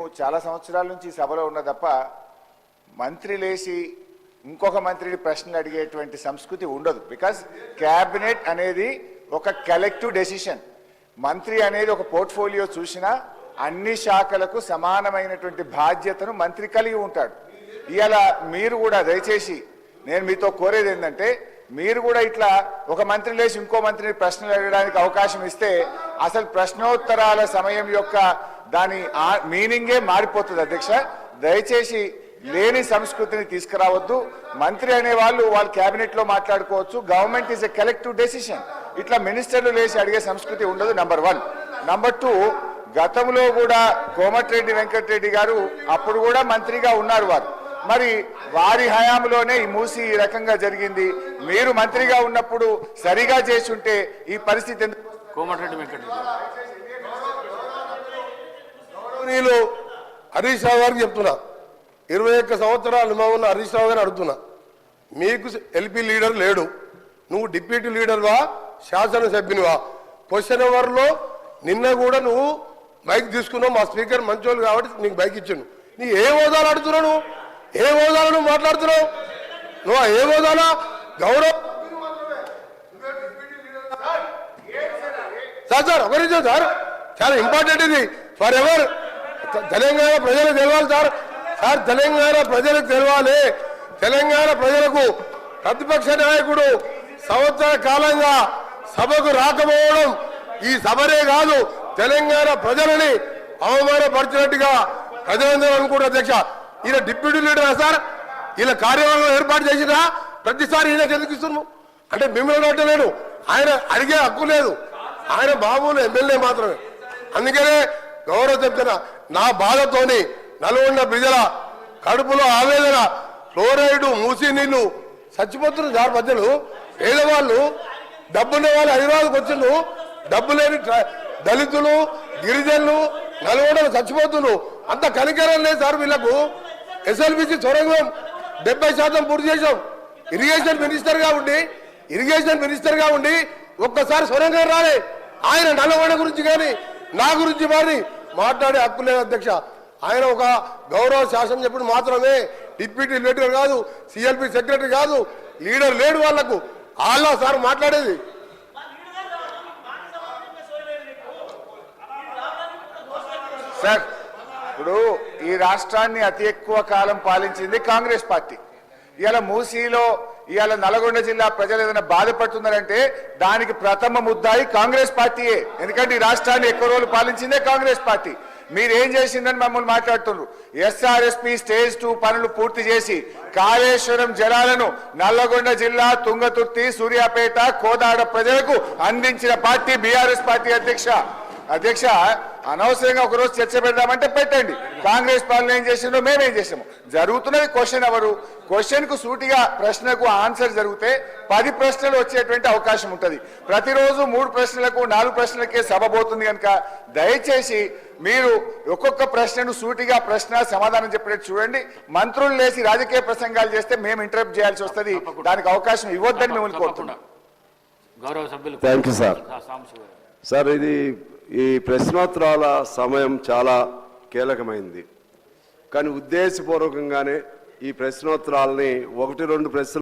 చాలా సంవత్సరాల నుంచి సభలో ఉన్న తప్ప మంత్రి లేచి ఇంకొక మంత్రిని ప్రశ్నలు అడిగేటువంటి సంస్కృతి ఉండదు. బికాజ్ క్యాబినెట్ అనేది ఒక కలెక్టివ్ డెసిషన్. మంత్రి అనేది ఒక పోర్ట్ఫోలియో చూసినా అన్ని శాఖలకు సమానమైనటువంటి బాధ్యతను మంత్రి కలిగి ఉంటాడు. ఇవాళ మీరు కూడా దయచేసి నేను మీతో కోరేది ఏంటంటే మీరు కూడా ఇట్లా ఒక మంత్రి లేచి ఇంకో మంత్రిని ప్రశ్నలు అడగడానికి అవకాశం ఇస్తే అసలు ప్రశ్నోత్తరాల సమయం యొక్క దాని మీనింగే మారిపోతుంది. అధ్యక్ష, దయచేసి లేని సంస్కృతిని తీసుకురావద్దు. మంత్రి అనే వాళ్ళు క్యాబినెట్ లో మాట్లాడుకోవచ్చు. Government is a collective decision. ఇట్లా మినిస్టర్లు లేచి అడిగే సంస్కృతి ఉండదు. నంబర్ 1. నంబర్ 2, గతంలో కూడా కోమటిరెడ్డి వెంకటరెడ్డి గారు అప్పుడు కూడా మంత్రిగా ఉన్నారు. మరి వారి హయాంలోనే ఈ మూసి ఈ రకంగా జరిగింది. మీరు మంత్రిగా ఉన్నప్పుడు సరిగా చేసి ఉంటే ఈ పరిస్థితి ఎందుకు? కోమటిరెడ్డి వెంకటరెడ్డి హరీష్ రావు గారికి చెప్తున్నా, 21 సంవత్సరాల అనుభవం ఉన్న హరీష్ రావు గారు అడుగుతున్నా, మీకు ఎల్పీ లీడర్ లేడు, నువ్వు డిప్యూటీ లీడర్వా శాసనసభ్యునివా? క్వశ్చన్ అవర్లో నిన్న కూడా నువ్వు మైక్ తీసుకున్నావు. మా స్పీకర్ మంచోళ్ళు కాబట్టి నీకు మైక్ ఇచ్చాను. నీ ఏ హోదాలు అడుగుతున్నావు? నువ్వు ఏ హోదాలో నువ్వు మాట్లాడుతున్నావు? నువ్వు ఏ హోదాలో గౌరవ సార్ ఒక నిమిషం సార్, చాలా ఇంపార్టెంట్ ఇది ఫర్ ఎవర్. తెలంగాణ ప్రజలకు తెలవాలి సార్. తెలంగాణ ప్రజలకు తెలవాలి. తెలంగాణ ప్రజలకు ప్రతిపక్ష నాయకుడు సంవత్సర కాలంగా సభకు రాకపోవడం ఈ సభనే కాదు, తెలంగాణ ప్రజలని అవమానపరిచినట్టుగా ప్రజలందరూ అనుకుంటారు. అధ్యక్ష, ఈయన డిప్యూటీ లీడర్ సార్, ఈయన కార్యవర్గం ఏర్పాటు చేసినా ప్రతిసారి ఈయనకి ఎందుకు ఇస్తున్నాము అంటే మిమ్మల్ని అంటలేడు, ఆయన అడిగే హక్కు లేదు, ఆయన మామూలు ఎమ్మెల్యే మాత్రమే. అందుకనే గౌరవ చెప్తున్నా, నా బాధతోని నల్గొండ ప్రజల కడుపులో ఆవేదన, ఫ్లోరైడ్ మూసి నీళ్లు చచ్చిపోతున్నారు సార్. మధ్యలో పేదవాళ్ళు డబ్బున్న వాళ్ళు హైదరాబాద్కి వచ్చిండ్రు, డబ్బు లేని దళితులు గిరిజనులు నల్గొండలు చచ్చిపోతున్నారు. అంత కనికరం లేదు సార్ వీళ్లకు. ఎస్ఎల్బిసి సొరంగం 70% పూర్తి చేశాం. ఇరిగేషన్ మినిస్టర్గా ఉండి ఒక్కసారి సొరంగం రాలే. ఆయన నల్గొండ గురించి కానీ నా గురించి మరి మాట్లాడే హక్కు లేదు అధ్యక్ష. ఆయన ఒక గౌరవ శాసనం చెప్పుడు మాత్రమే, డిప్యూటీ లీడర్ కాదు, సిఎల్పి సెక్రటరీ కాదు, లీడర్ లేడు వాళ్లకు. వాళ్ళ సార్ మాట్లాడేది. సార్, ఇప్పుడు ఈ రాష్ట్రాన్ని అతి ఎక్కువ కాలం పాలించింది కాంగ్రెస్ పార్టీ. ఇవాళ మూసీలో ఇవాళ నల్గొండ జిల్లా ప్రజలు ఏదైనా బాధపడుతున్నారంటే దానికి ప్రథమ ముద్దాయి కాంగ్రెస్ పార్టీయే. ఎందుకంటే ఈ రాష్ట్రాన్ని ఎక్కువ రోజులు పాలించిందే కాంగ్రెస్ పార్టీ. మీరేం చేసిందని మమ్మల్ని మాట్లాడుతున్నారు. ఎస్ఆర్ఎస్పి స్టేజ్ 2 పనులు పూర్తి చేసి కాళేశ్వరం జలాలను నల్లగొండ జిల్లా తుంగతుర్తి, సూర్యాపేట, కోదాడ ప్రజలకు అందించిన పార్టీ బీఆర్ఎస్ పార్టీ. అధ్యక్ష, అనవసరంగా ఒకరోజు చర్చ పెడదామంటే పెట్టండి. కాంగ్రెస్ పాలన ఏం చేసిందో మేమేం చేసాము. జరుగుతున్నది క్వశ్చన్ అవరు. క్వశ్చన్ కు సూటిగా ప్రశ్నకు ఆన్సర్ జరిగితే 10 ప్రశ్నలు వచ్చేటువంటి అవకాశం ఉంటుంది. ప్రతిరోజు 3 ప్రశ్నలకు 4 ప్రశ్నలకే సభ పోతుంది కనుక దయచేసి మీరు ఒక్కొక్క ప్రశ్నను సూటిగా ప్రశ్న సమాధానం చెప్పేట్టు చూడండి. మంత్రులు లేచి రాజకీయ ప్రసంగాలు చేస్తే మేము ఇంటరప్ట్ చేయాల్సి వస్తుంది. దానికి అవకాశం ఇవ్వద్దని మిమ్మల్ని కోరుతున్నాం. గౌరవ సభ్యులు. Thank you sir. సార్, ఈ ప్రశ్నోత్తరాల సమయం చాలా కీలకమైంది, కానీ ఉద్దేశపూర్వకంగానే ఈ ప్రశ్నోత్తరాలని 1-2 ప్రశ్నలు